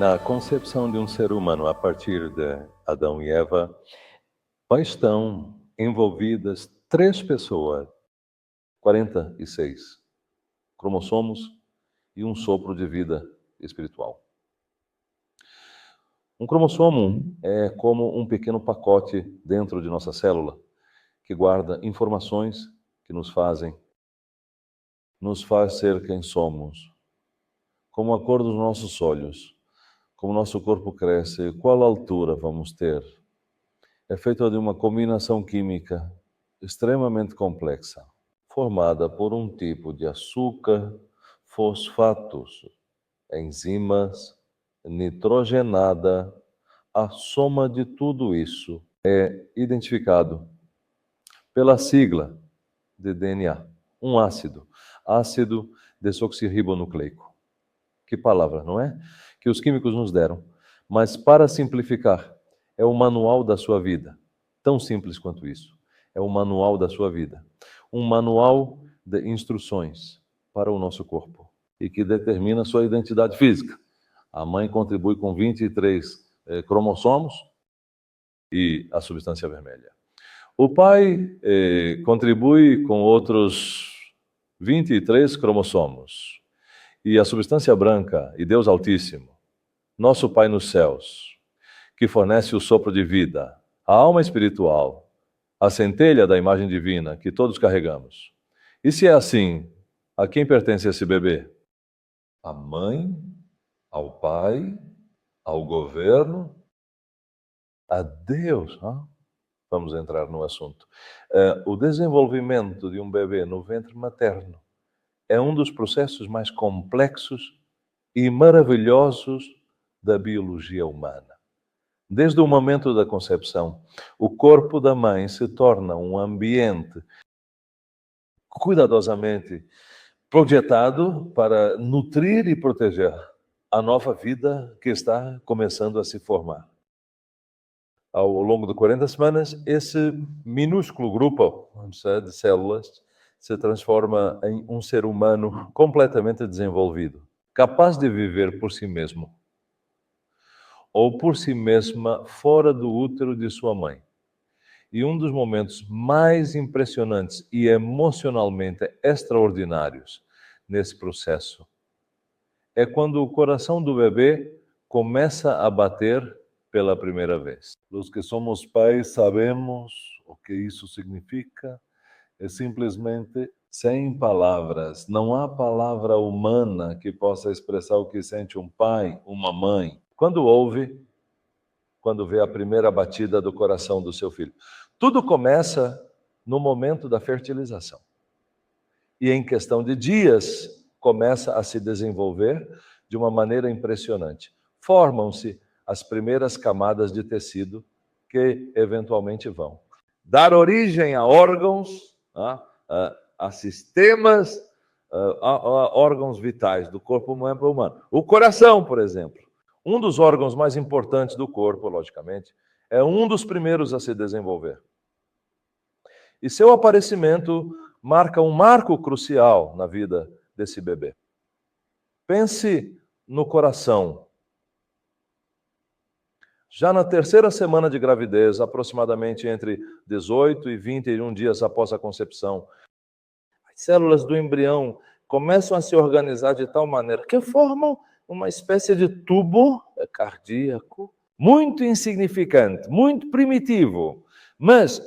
Na concepção de um ser humano a partir de Adão e Eva, estão envolvidas 3 pessoas, 46 cromossomos e um sopro de vida espiritual. Um cromossomo é como um pequeno pacote dentro de nossa célula que guarda informações que nos faz ser quem somos, como a cor dos nossos olhos, como nosso corpo cresce, qual altura vamos ter. É feito de uma combinação química extremamente complexa, formada por um tipo de açúcar, fosfatos, enzimas, nitrogenada. A soma de tudo isso é identificado pela sigla de DNA, um ácido desoxirribonucleico. Que palavra, não é? Que os químicos nos deram. Mas, para simplificar, é o manual da sua vida. Tão simples quanto isso. É o manual da sua vida. Um manual de instruções para o nosso corpo e que determina a sua identidade física. A mãe contribui com 23 cromossomos e a substância vermelha. O pai contribui com outros 23 cromossomos e a substância branca e Deus Altíssimo, nosso Pai nos céus, que fornece o sopro de vida, a alma espiritual, a centelha da imagem divina que todos carregamos. E se é assim, a quem pertence esse bebê? À mãe, ao pai, ao governo, a Deus. Vamos entrar no assunto. O desenvolvimento de um bebê no ventre materno é um dos processos mais complexos e maravilhosos da biologia humana. Desde o momento da concepção, o corpo da mãe se torna um ambiente cuidadosamente projetado para nutrir e proteger a nova vida que está começando a se formar. Ao longo de 40 semanas, esse minúsculo grupo de células se transforma em um ser humano completamente desenvolvido, capaz de viver por si mesmo, ou por si mesma fora do útero de sua mãe. E um dos momentos mais impressionantes e emocionalmente extraordinários nesse processo é quando o coração do bebê começa a bater pela primeira vez. Os que somos pais sabemos o que isso significa. É simplesmente sem palavras. Não há palavra humana que possa expressar o que sente um pai, uma mãe, quando vê a primeira batida do coração do seu filho. Tudo começa no momento da fertilização. E em questão de dias, começa a se desenvolver de uma maneira impressionante. Formam-se as primeiras camadas de tecido que eventualmente vão dar origem a órgãos, a sistemas, a órgãos vitais do corpo humano. O coração, por exemplo, um dos órgãos mais importantes do corpo, logicamente, é um dos primeiros a se desenvolver. E seu aparecimento marca um marco crucial na vida desse bebê. Pense no coração. Já na terceira semana de gravidez, aproximadamente entre 18 e 21 dias após a concepção, as células do embrião começam a se organizar de tal maneira que formam uma espécie de tubo cardíaco muito insignificante, muito primitivo. Mas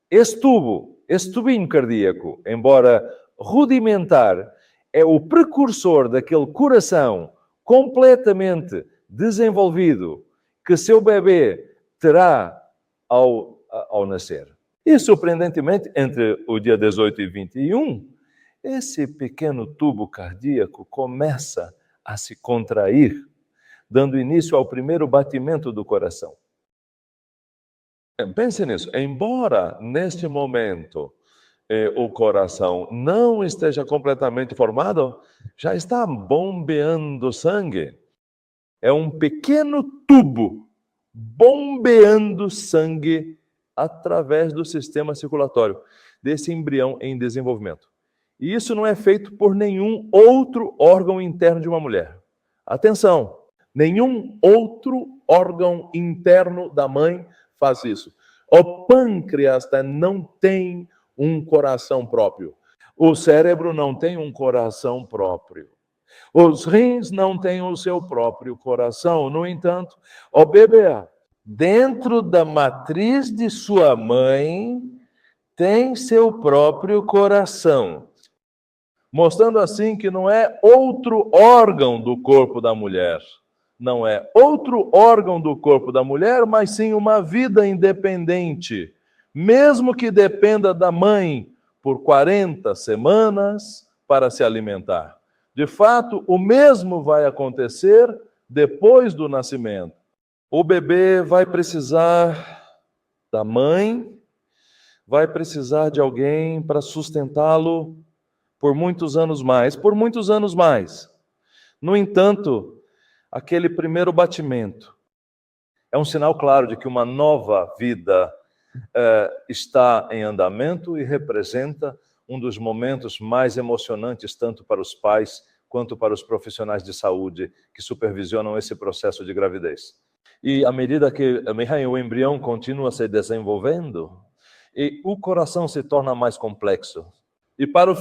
esse tubinho cardíaco, embora rudimentar, é o precursor daquele coração completamente desenvolvido que seu bebê terá ao nascer. E, surpreendentemente, entre o dia 18 e 21, esse pequeno tubo cardíaco começa a se contrair, dando início ao primeiro batimento do coração. Pense nisso. Embora, neste momento, o coração não esteja completamente formado, já está bombeando sangue. É um pequeno tubo bombeando sangue através do sistema circulatório desse embrião em desenvolvimento. E isso não é feito por nenhum outro órgão interno de uma mulher. Atenção! Nenhum outro órgão interno da mãe faz isso. O pâncreas não tem um coração próprio. O cérebro não tem um coração próprio. Os rins não têm o seu próprio coração. No entanto, o bebê, dentro da matriz de sua mãe, tem seu próprio coração. Mostrando assim que não é outro órgão do corpo da mulher. Não é outro órgão do corpo da mulher, mas sim uma vida independente. Mesmo que dependa da mãe por 40 semanas para se alimentar. De fato, o mesmo vai acontecer depois do nascimento. O bebê vai precisar da mãe, vai precisar de alguém para sustentá-lo por muitos anos mais. No entanto, aquele primeiro batimento é um sinal claro de que uma nova vida está em andamento e representa um dos momentos mais emocionantes, tanto para os pais quanto para os profissionais de saúde que supervisionam esse processo de gravidez. E à medida que o embrião continua se desenvolvendo, e o coração se torna mais complexo. E para o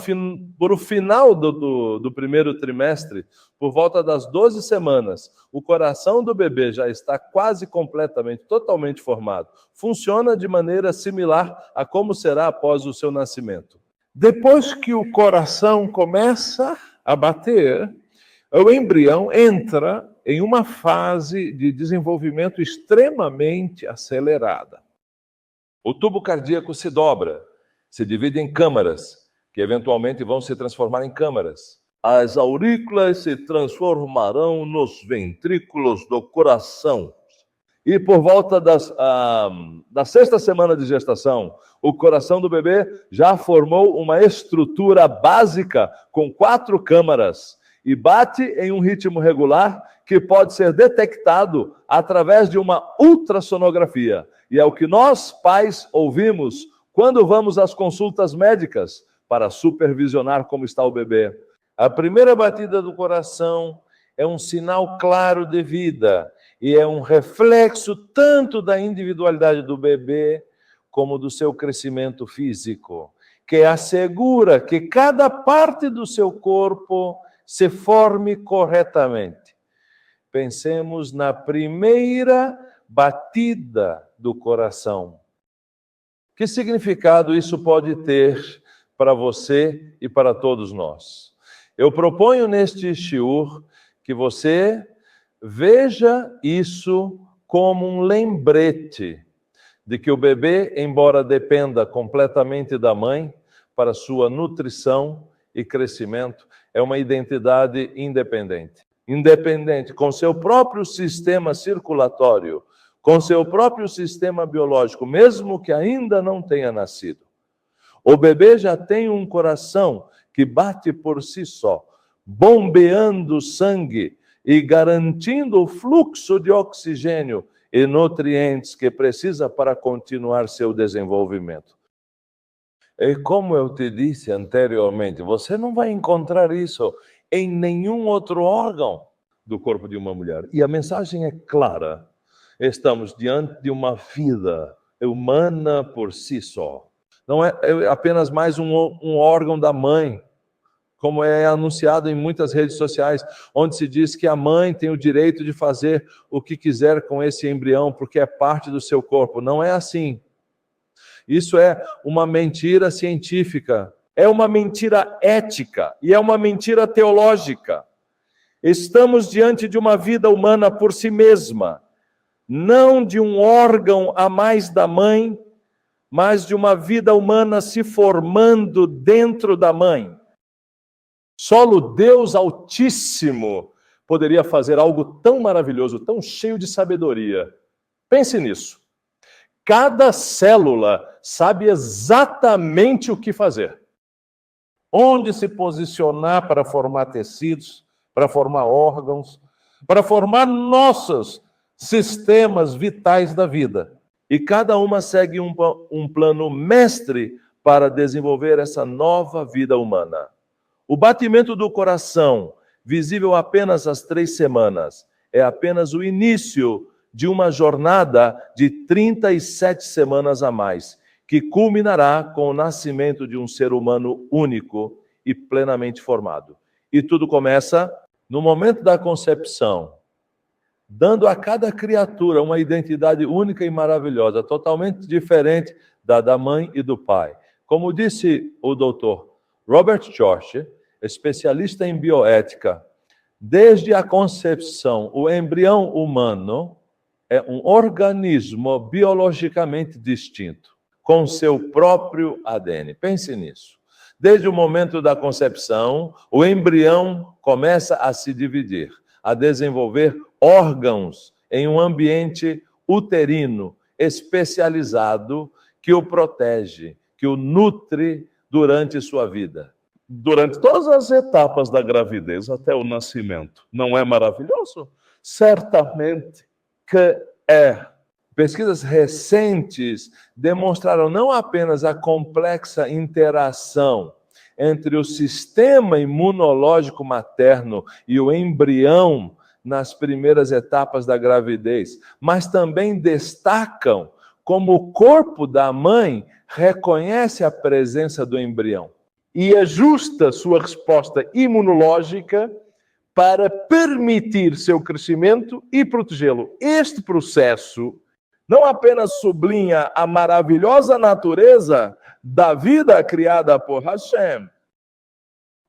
final do primeiro trimestre, por volta das 12 semanas, o coração do bebê já está quase completamente, totalmente formado. Funciona de maneira similar a como será após o seu nascimento. Depois que o coração começa a bater, o embrião entra em uma fase de desenvolvimento extremamente acelerada. O tubo cardíaco se dobra, se divide em câmaras, que eventualmente vão se transformar em câmaras. As aurículas se transformarão nos ventrículos do coração. E por volta da sexta semana de gestação, o coração do bebê já formou uma estrutura básica com 4 câmaras e bate em um ritmo regular que pode ser detectado através de uma ultrassonografia. E é o que nós, pais, ouvimos quando vamos às consultas médicas para supervisionar como está o bebê. A primeira batida do coração é um sinal claro de vida e é um reflexo tanto da individualidade do bebê como do seu crescimento físico, que assegura que cada parte do seu corpo se forme corretamente. Pensemos na primeira batida do coração. Que significado isso pode ter para você e para todos nós? Eu proponho neste shiur que você veja isso como um lembrete de que o bebê, embora dependa completamente da mãe para sua nutrição e crescimento, é uma identidade independente. Independente, com seu próprio sistema circulatório, com seu próprio sistema biológico, mesmo que ainda não tenha nascido. O bebê já tem um coração que bate por si só, bombeando sangue e garantindo o fluxo de oxigênio e nutrientes que precisa para continuar seu desenvolvimento. E como eu te disse anteriormente, você não vai encontrar isso em nenhum outro órgão do corpo de uma mulher. E a mensagem é clara. Estamos diante de uma vida humana por si só. Não é apenas mais um órgão da mãe, como é anunciado em muitas redes sociais, onde se diz que a mãe tem o direito de fazer o que quiser com esse embrião, porque é parte do seu corpo. Não é assim. Isso é uma mentira científica, é uma mentira ética e é uma mentira teológica. Estamos diante de uma vida humana por si mesma, não de um órgão a mais da mãe, mas de uma vida humana se formando dentro da mãe. Solo Deus Altíssimo poderia fazer algo tão maravilhoso, tão cheio de sabedoria. Pense nisso. Cada célula sabe exatamente o que fazer. Onde se posicionar para formar tecidos, para formar órgãos, para formar nossos sistemas vitais da vida. E cada uma segue um plano mestre para desenvolver essa nova vida humana. O batimento do coração, visível apenas às 3 semanas, é apenas o início de uma jornada de 37 semanas a mais, que culminará com o nascimento de um ser humano único e plenamente formado. E tudo começa no momento da concepção, dando a cada criatura uma identidade única e maravilhosa, totalmente diferente da mãe e do pai. Como disse o doutor Robert George, especialista em bioética, desde a concepção, o embrião humano é um organismo biologicamente distinto, com seu próprio ADN. Pense nisso. Desde o momento da concepção, o embrião começa a se dividir, a desenvolver órgãos em um ambiente uterino especializado que o protege, que o nutre durante sua vida. Durante todas as etapas da gravidez até o nascimento. Não é maravilhoso? Certamente que é. Pesquisas recentes demonstraram não apenas a complexa interação entre o sistema imunológico materno e o embrião nas primeiras etapas da gravidez, mas também destacam como o corpo da mãe reconhece a presença do embrião e ajusta sua resposta imunológica para permitir seu crescimento e protegê-lo. Este processo não apenas sublinha a maravilhosa natureza da vida criada por Hashem,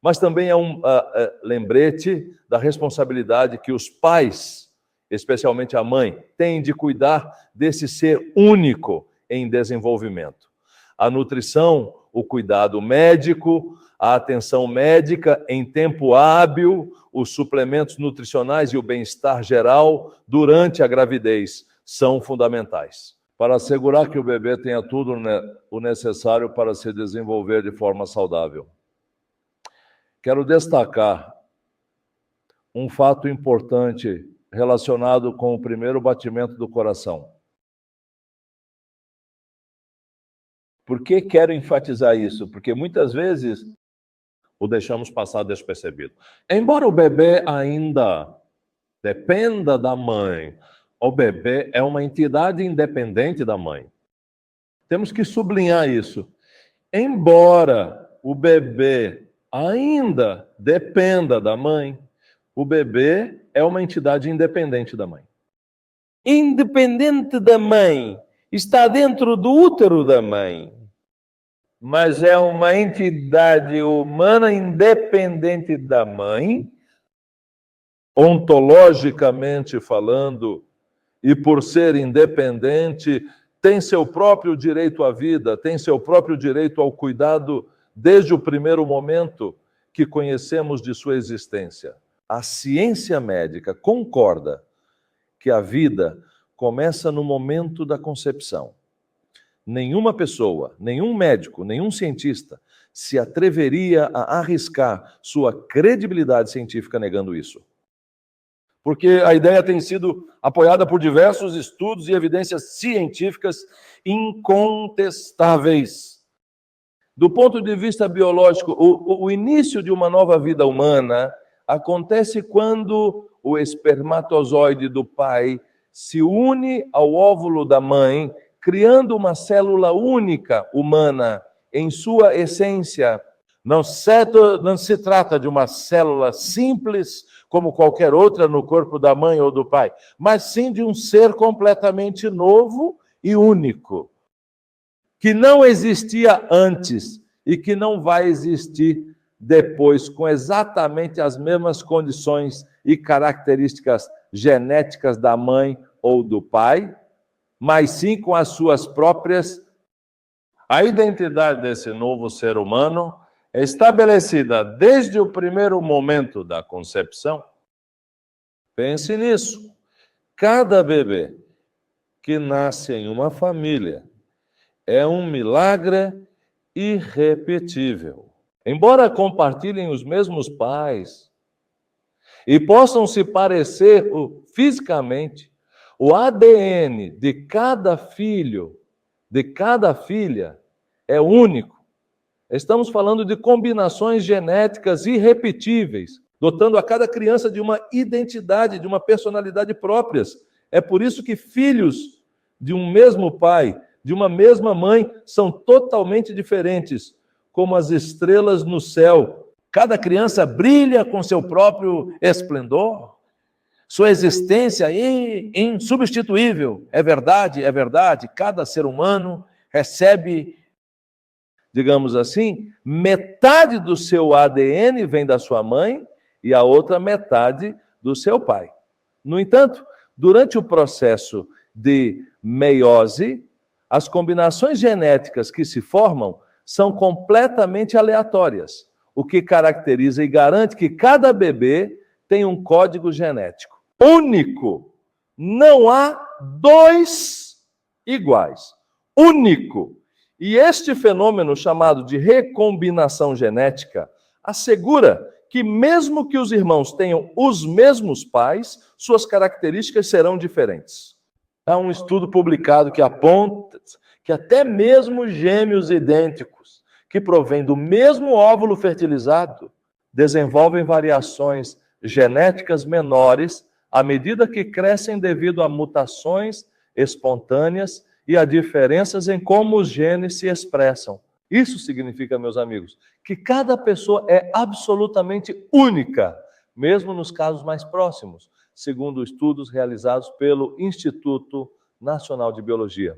mas também é um lembrete da responsabilidade que os pais, especialmente a mãe, têm de cuidar desse ser único em desenvolvimento. A nutrição, o cuidado médico, a atenção médica em tempo hábil, os suplementos nutricionais e o bem-estar geral durante a gravidez são fundamentais para assegurar que o bebê tenha tudo o necessário para se desenvolver de forma saudável. Quero destacar um fato importante relacionado com o primeiro batimento do coração. Por que quero enfatizar isso? Porque muitas vezes o deixamos passar despercebido. Embora o bebê ainda dependa da mãe, o bebê é uma entidade independente da mãe. Temos que sublinhar isso. Embora o bebê ainda dependa da mãe, o bebê é uma entidade independente da mãe. Independente da mãe, está dentro do útero da mãe, mas é uma entidade humana independente da mãe, ontologicamente falando, e por ser independente, tem seu próprio direito à vida, tem seu próprio direito ao cuidado desde o primeiro momento que conhecemos de sua existência. A ciência médica concorda que a vida começa no momento da concepção. Nenhuma pessoa, nenhum médico, nenhum cientista se atreveria a arriscar sua credibilidade científica negando isso. Porque a ideia tem sido apoiada por diversos estudos e evidências científicas incontestáveis. Do ponto de vista biológico, o início de uma nova vida humana acontece quando o espermatozoide do pai se une ao óvulo da mãe, criando uma célula única humana em sua essência. Não se trata de uma célula simples como qualquer outra no corpo da mãe ou do pai, mas sim de um ser completamente novo e único, que não existia antes e que não vai existir depois, com exatamente as mesmas condições e características genéticas da mãe ou do pai, mas sim com as suas próprias. A identidade desse novo ser humano é estabelecida desde o primeiro momento da concepção. Pense nisso. Cada bebê que nasce em uma família é um milagre irrepetível. Embora compartilhem os mesmos pais e possam se parecer fisicamente, o ADN de cada filho, de cada filha, é único. Estamos falando de combinações genéticas irrepetíveis, dotando a cada criança de uma identidade, de uma personalidade próprias. É por isso que filhos de um mesmo pai, de uma mesma mãe, são totalmente diferentes, como as estrelas no céu. Cada criança brilha com seu próprio esplendor. Sua existência é insubstituível. É verdade, é verdade. Cada ser humano recebe, digamos assim, metade do seu ADN vem da sua mãe e a outra metade do seu pai. No entanto, durante o processo de meiose, as combinações genéticas que se formam são completamente aleatórias, o que caracteriza e garante que cada bebê tem um código genético único. Não há dois iguais. Único. E este fenômeno chamado de recombinação genética assegura que mesmo que os irmãos tenham os mesmos pais, suas características serão diferentes. Há um estudo publicado que aponta que até mesmo gêmeos idênticos, que provêm do mesmo óvulo fertilizado, desenvolvem variações genéticas menores à medida que crescem devido a mutações espontâneas e a diferenças em como os genes se expressam. Isso significa, meus amigos, que cada pessoa é absolutamente única, mesmo nos casos mais próximos, segundo estudos realizados pelo Instituto Nacional de Biologia.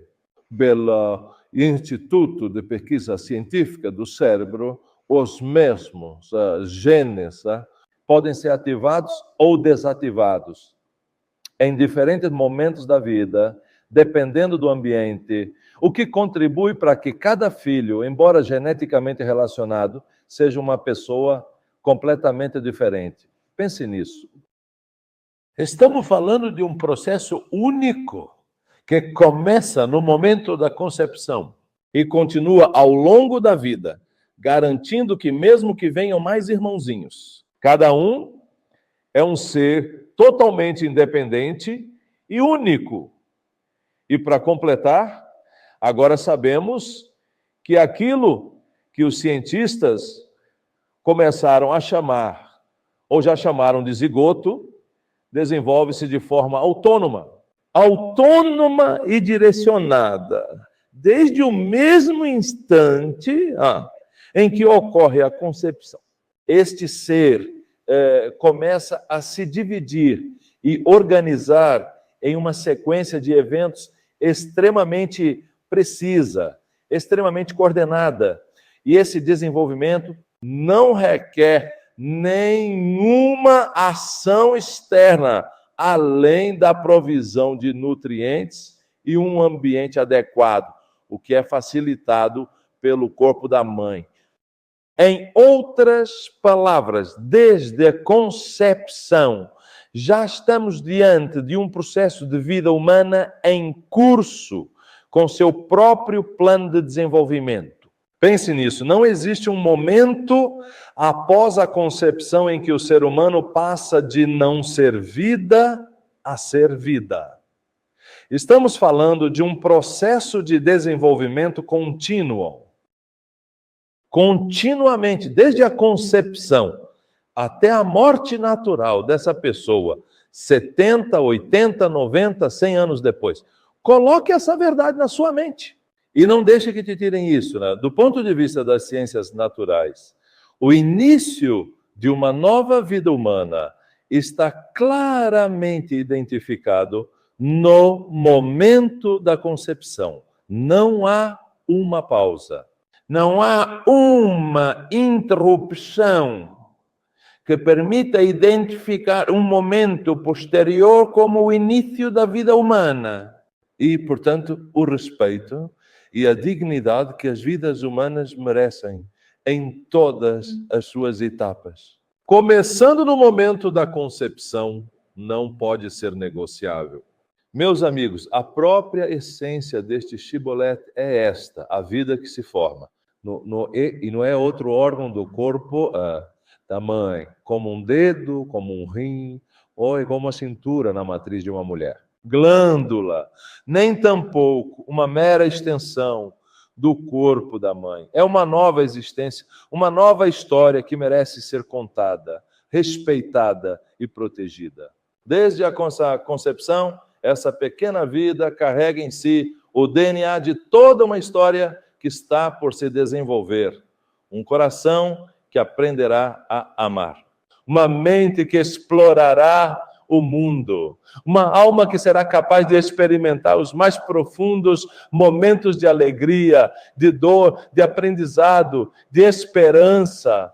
Pelo Instituto de Pesquisa Científica do Cérebro, os mesmos genes podem ser ativados ou desativados em diferentes momentos da vida, dependendo do ambiente, o que contribui para que cada filho, embora geneticamente relacionado, seja uma pessoa completamente diferente. Pense nisso. Estamos falando de um processo único que começa no momento da concepção E continua ao longo da vida, garantindo que mesmo que venham mais irmãozinhos, cada um é um ser totalmente independente e único. E para completar, agora sabemos que aquilo que os cientistas começaram a chamar, ou já chamaram de zigoto, desenvolve-se de forma autônoma e direcionada, desde o mesmo instante em que ocorre a concepção. Este ser começa a se dividir e organizar em uma sequência de eventos extremamente precisa, extremamente coordenada. E esse desenvolvimento não requer nenhuma ação externa, além da provisão de nutrientes e um ambiente adequado, o que é facilitado pelo corpo da mãe. Em outras palavras, desde a concepção, já estamos diante de um processo de vida humana em curso, com seu próprio plano de desenvolvimento. Pense nisso, não existe um momento após a concepção em que o ser humano passa de não ser vida a ser vida. Estamos falando de um processo de desenvolvimento contínuo. Continuamente, desde a concepção até a morte natural dessa pessoa, 70, 80, 90, 100 anos depois. Coloque essa verdade na sua mente. E não deixe que te tirem isso, né? Do ponto de vista das ciências naturais, o início de uma nova vida humana está claramente identificado no momento da concepção. Não há uma pausa. Não há uma interrupção que permita identificar um momento posterior como o início da vida humana. E, portanto, o respeito e a dignidade que as vidas humanas merecem em todas as suas etapas. Começando no momento da concepção, não pode ser negociável. Meus amigos, a própria essência deste shiboleth é esta, a vida que se forma. E não é outro órgão do corpo da mãe, como um dedo, como um rim, ou como a cintura na matriz de uma mulher. Glândula, nem tampouco uma mera extensão do corpo da mãe. É uma nova existência, uma nova história que merece ser contada, respeitada e protegida. Desde a concepção, essa pequena vida carrega em si o DNA de toda uma história que está por se desenvolver. Um coração que aprenderá a amar. Uma mente que explorará o mundo. Uma alma que será capaz de experimentar os mais profundos momentos de alegria, de dor, de aprendizado, de esperança.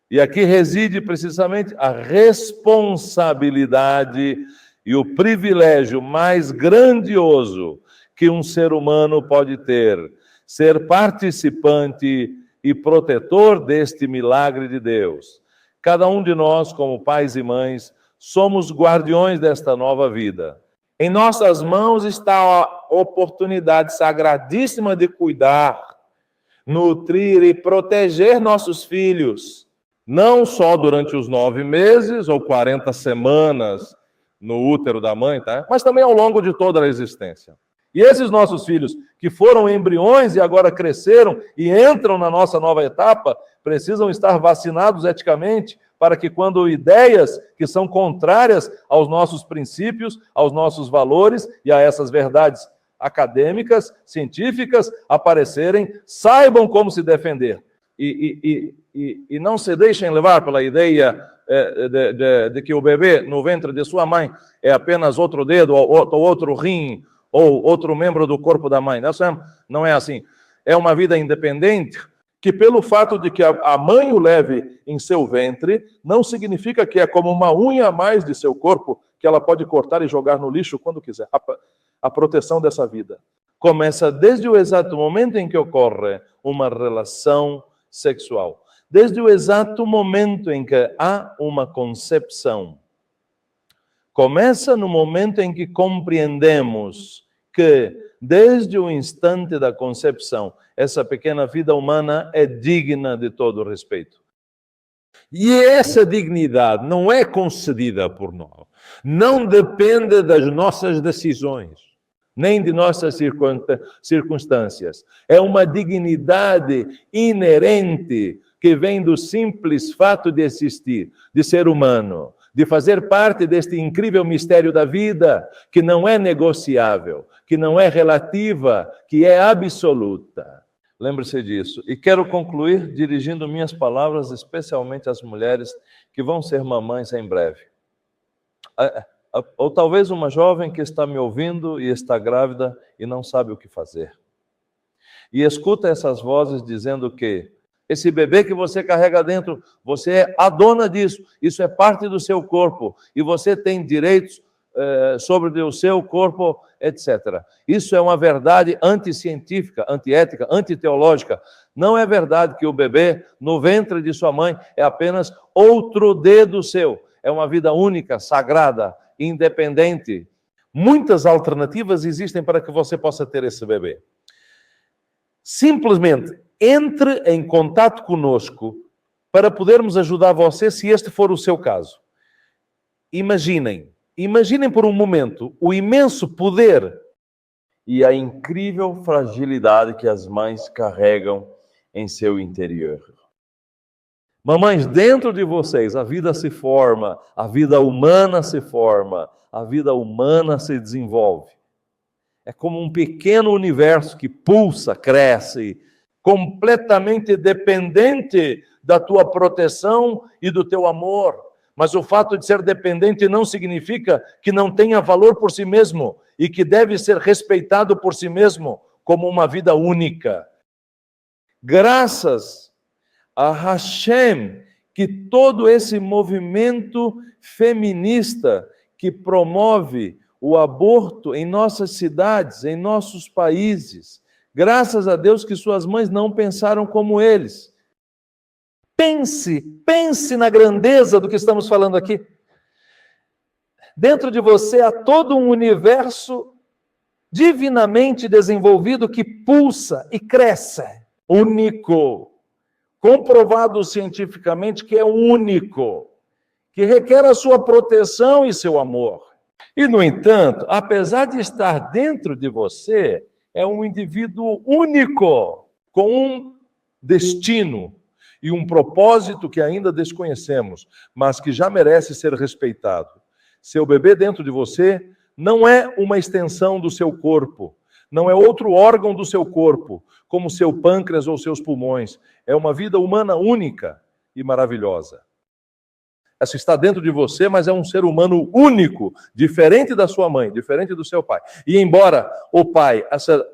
E aqui reside precisamente a responsabilidade e o privilégio mais grandioso que um ser humano pode ter, ser participante e protetor deste milagre de Deus. Cada um de nós, como pais e mães, somos guardiões desta nova vida. Em nossas mãos está a oportunidade sagradíssima de cuidar, nutrir e proteger nossos filhos, não só durante os 9 meses ou 40 semanas no útero da mãe, tá? Mas também ao longo de toda a existência. E esses nossos filhos, que foram embriões e agora cresceram e entram na nossa nova etapa, precisam estar vacinados eticamente para que quando ideias que são contrárias aos nossos princípios, aos nossos valores e a essas verdades acadêmicas, científicas, aparecerem, saibam como se defender. E não se deixem levar pela ideia de que o bebê no ventre de sua mãe é apenas outro dedo, ou outro rim, ou outro membro do corpo da mãe. Não é assim. É uma vida independente que, pelo fato de que a mãe o leve em seu ventre, não significa que é como uma unha a mais de seu corpo que ela pode cortar e jogar no lixo quando quiser. A proteção dessa vida começa desde o exato momento em que ocorre uma relação sexual. Desde o exato momento em que há uma concepção. Começa no momento em que compreendemos que, desde o instante da concepção, essa pequena vida humana é digna de todo respeito. E essa dignidade não é concedida por nós. Não depende das nossas decisões, nem de nossas circunstâncias. É uma dignidade inerente que vem do simples fato de existir, de ser humano, de fazer parte deste incrível mistério da vida, que não é negociável, que não é relativa, que é absoluta. Lembre-se disso. E quero concluir dirigindo minhas palavras especialmente às mulheres que vão ser mamães em breve. Ou talvez uma jovem que está me ouvindo e está grávida e não sabe o que fazer. E escuta essas vozes dizendo que esse bebê que você carrega dentro, você é a dona disso, isso é parte do seu corpo, e você tem direitos sobre o seu corpo, etc. Isso é uma verdade anticientífica, antiética, antiteológica. Não é verdade que o bebê no ventre de sua mãe é apenas outro dedo seu. É uma vida única, sagrada, independente. Muitas alternativas existem para que você possa ter esse bebê. Simplesmente entre em contato conosco para podermos ajudar você se este for o seu caso. Imaginem por um momento o imenso poder e a incrível fragilidade que as mães carregam em seu interior. Mamães, dentro de vocês a vida se forma, a vida humana se forma, a vida humana se desenvolve. É como um pequeno universo que pulsa, cresce, completamente dependente da tua proteção e do teu amor. Mas o fato de ser dependente não significa que não tenha valor por si mesmo e que deve ser respeitado por si mesmo como uma vida única. Graças a Hashem, que todo esse movimento feminista que promove o aborto em nossas cidades, em nossos países, graças a Deus que suas mães não pensaram como eles. Pense na grandeza do que estamos falando aqui. Dentro de você há todo um universo divinamente desenvolvido que pulsa e cresce. Único. Comprovado cientificamente que é único. Que requer a sua proteção e seu amor. E, no entanto, apesar de estar dentro de você, é um indivíduo único, com um destino e um propósito que ainda desconhecemos, mas que já merece ser respeitado. Seu bebê dentro de você não é uma extensão do seu corpo, não é outro órgão do seu corpo, como seu pâncreas ou seus pulmões. É uma vida humana única e maravilhosa. Essa está dentro de você, mas é um ser humano único, diferente da sua mãe, diferente do seu pai. E embora o pai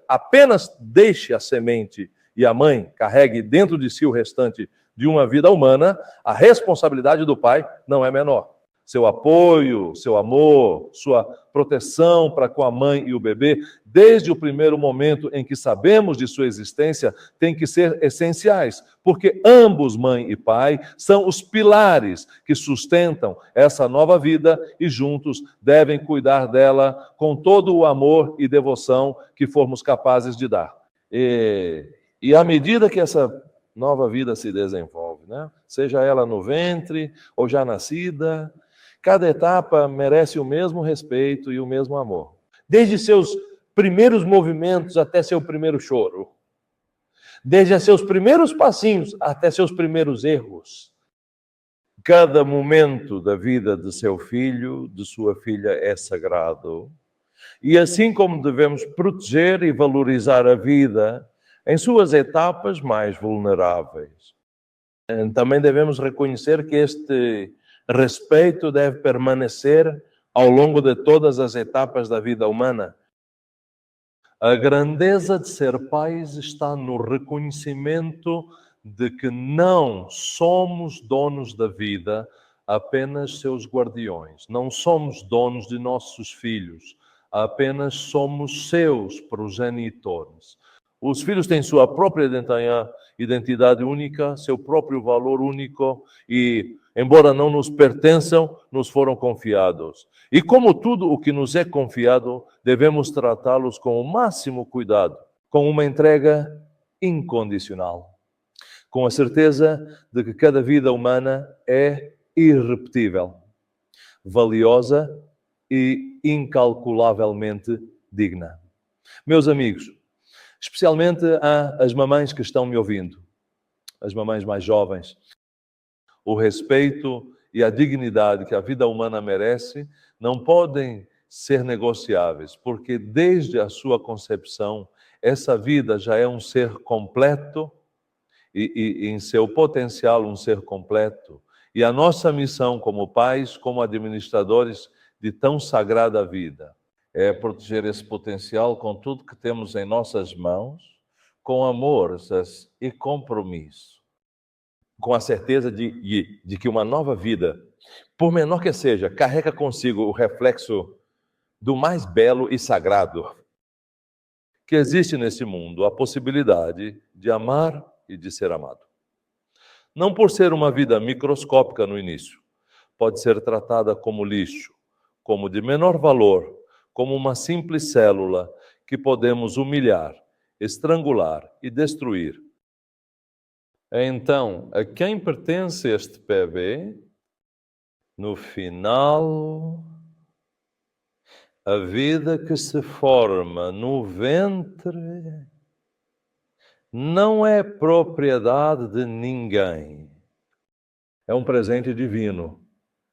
apenas deixe a semente e a mãe carregue dentro de si o restante de uma vida humana, a responsabilidade do pai não é menor. Seu apoio, seu amor, sua proteção para com a mãe e o bebê, desde o primeiro momento em que sabemos de sua existência, tem que ser essenciais, porque ambos, mãe e pai, são os pilares que sustentam essa nova vida e juntos devem cuidar dela com todo o amor e devoção que formos capazes de dar. E à medida que essa nova vida se desenvolve, né? Seja ela no ventre ou já nascida, cada etapa merece o mesmo respeito e o mesmo amor. Desde seus primeiros movimentos até seu primeiro choro. Desde seus primeiros passinhos até seus primeiros erros. Cada momento da vida de seu filho, de sua filha é sagrado. E assim como devemos proteger e valorizar a vida em suas etapas mais vulneráveis, também devemos reconhecer que este respeito deve permanecer ao longo de todas as etapas da vida humana. A grandeza de ser pais está no reconhecimento de que não somos donos da vida, apenas seus guardiões. Não somos donos de nossos filhos, apenas somos seus progenitores. Os filhos têm sua própria identidade única, seu próprio valor único e, embora não nos pertençam, nos foram confiados. E como tudo o que nos é confiado, devemos tratá-los com o máximo cuidado, com uma entrega incondicional, com a certeza de que cada vida humana é irrepetível, valiosa e incalculavelmente digna. Meus amigos, especialmente às mamães que estão me ouvindo, as mamães mais jovens, o respeito e a dignidade que a vida humana merece não podem ser negociáveis, porque desde a sua concepção, essa vida já é um ser completo e em seu potencial um ser completo. E a nossa missão como pais, como administradores de tão sagrada vida, é proteger esse potencial com tudo que temos em nossas mãos, com amor e compromisso. Com a certeza de que uma nova vida, por menor que seja, carrega consigo o reflexo do mais belo e sagrado que existe nesse mundo, a possibilidade de amar e de ser amado. Não por ser uma vida microscópica no início, pode ser tratada como lixo, como de menor valor, como uma simples célula que podemos humilhar, estrangular e destruir. Então, a quem pertence este bebê? No final, a vida que se forma no ventre não é propriedade de ninguém. É um presente divino.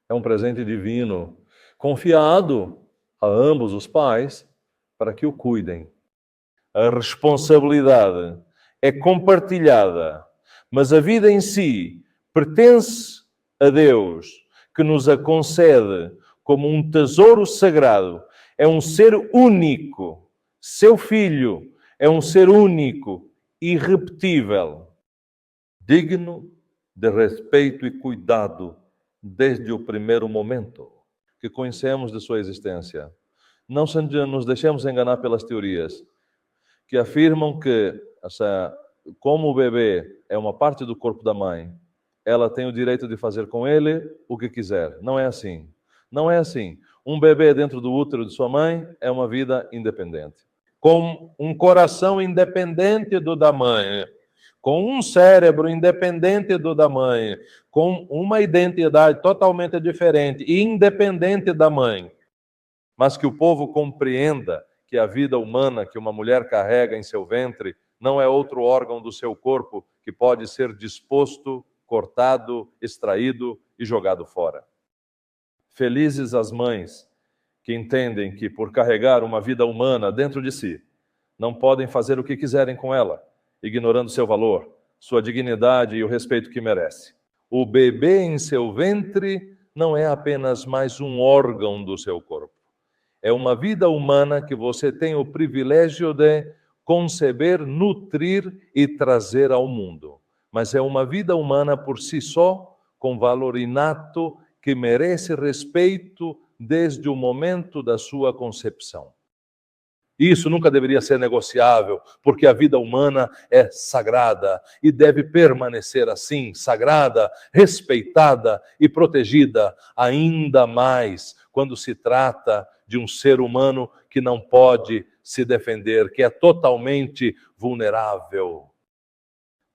É um presente divino confiado a ambos os pais para que o cuidem. A responsabilidade é compartilhada, mas a vida em si pertence a Deus, que nos a concede como um tesouro sagrado. É um ser único. Seu filho é um ser único, irrepetível, digno de respeito e cuidado desde o primeiro momento que conhecemos de sua existência. Não nos deixemos enganar pelas teorias que afirmam que, como o bebê é uma parte do corpo da mãe, ela tem o direito de fazer com ele o que quiser. Não é assim. Não é assim. Um bebê dentro do útero de sua mãe é uma vida independente. Com um coração independente do da mãe, com um cérebro independente do da mãe, com uma identidade totalmente diferente e independente da mãe. Mas que o povo compreenda que a vida humana que uma mulher carrega em seu ventre não é outro órgão do seu corpo que pode ser disposto, cortado, extraído e jogado fora. Felizes as mães que entendem que, por carregar uma vida humana dentro de si, não podem fazer o que quiserem com ela, ignorando seu valor, sua dignidade e o respeito que merece. O bebê em seu ventre não é apenas mais um órgão do seu corpo. É uma vida humana que você tem o privilégio de conceber, nutrir e trazer ao mundo. Mas é uma vida humana por si só, com valor inato, que merece respeito desde o momento da sua concepção. Isso nunca deveria ser negociável, porque a vida humana é sagrada e deve permanecer assim, sagrada, respeitada e protegida, ainda mais quando se trata de um ser humano que não pode se defender, que é totalmente vulnerável.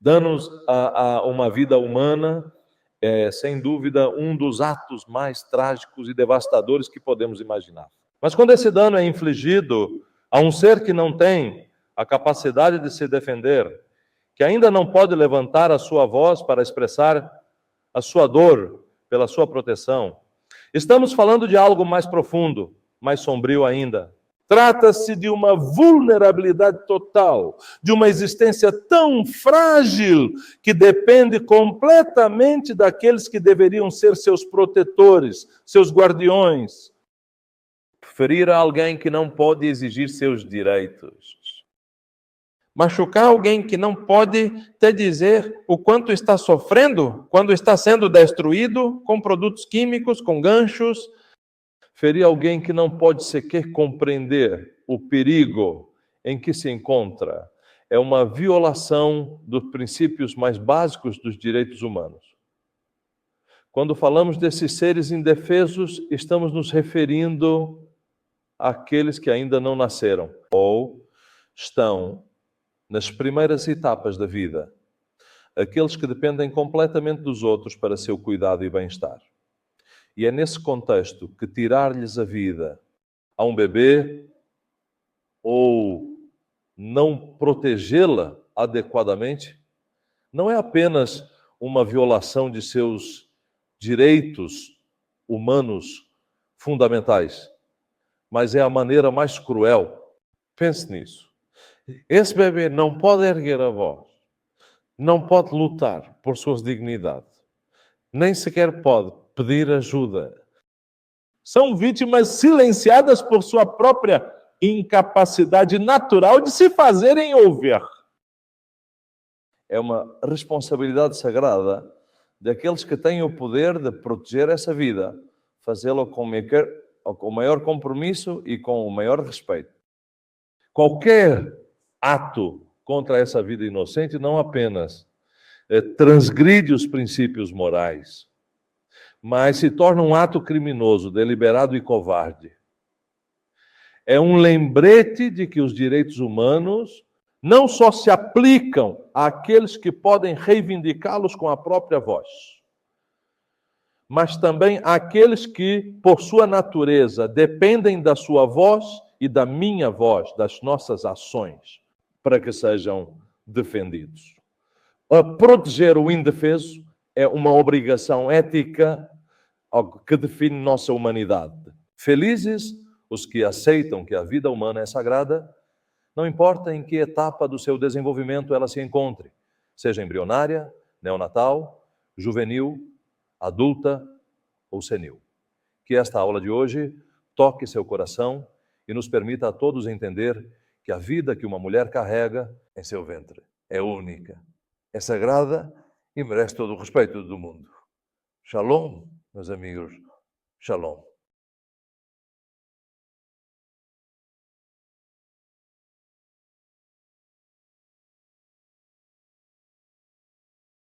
Danos a uma vida humana é, sem dúvida, um dos atos mais trágicos e devastadores que podemos imaginar. Mas quando esse dano é infligido a um ser que não tem a capacidade de se defender, que ainda não pode levantar a sua voz para expressar a sua dor pela sua proteção, estamos falando de algo mais profundo, mais sombrio ainda. Trata-se de uma vulnerabilidade total, de uma existência tão frágil que depende completamente daqueles que deveriam ser seus protetores, seus guardiões. Ferir alguém que não pode exigir seus direitos. Machucar alguém que não pode te dizer o quanto está sofrendo quando está sendo destruído com produtos químicos, com ganchos. Ferir alguém que não pode sequer compreender o perigo em que se encontra é uma violação dos princípios mais básicos dos direitos humanos. Quando falamos desses seres indefesos, estamos nos referindo àqueles que ainda não nasceram ou estão nas primeiras etapas da vida, aqueles que dependem completamente dos outros para seu cuidado e bem-estar. E é nesse contexto que tirar-lhes a vida a um bebê ou não protegê-la adequadamente não é apenas uma violação de seus direitos humanos fundamentais, mas é a maneira mais cruel. Pense nisso. Esse bebê não pode erguer a voz, não pode lutar por sua dignidade, nem sequer pode pedir ajuda. São vítimas silenciadas por sua própria incapacidade natural de se fazerem ouvir. É uma responsabilidade sagrada daqueles que têm o poder de proteger essa vida, fazê-lo com o maior compromisso e com o maior respeito. Qualquer ato contra essa vida inocente não apenas transgride os princípios morais, mas se torna um ato criminoso, deliberado e covarde. É um lembrete de que os direitos humanos não só se aplicam àqueles que podem reivindicá-los com a própria voz, mas também àqueles que, por sua natureza, dependem da sua voz e da minha voz, das nossas ações, para que sejam defendidos. Proteger o indefeso é uma obrigação ética que define nossa humanidade. Felizes os que aceitam que a vida humana é sagrada, não importa em que etapa do seu desenvolvimento ela se encontre, seja embrionária, neonatal, juvenil, adulta ou senil. Que esta aula de hoje toque seu coração e nos permita a todos entender que a vida que uma mulher carrega em seu ventre é única, é sagrada e merece todo o respeito do mundo. Shalom, meus amigos. Shalom.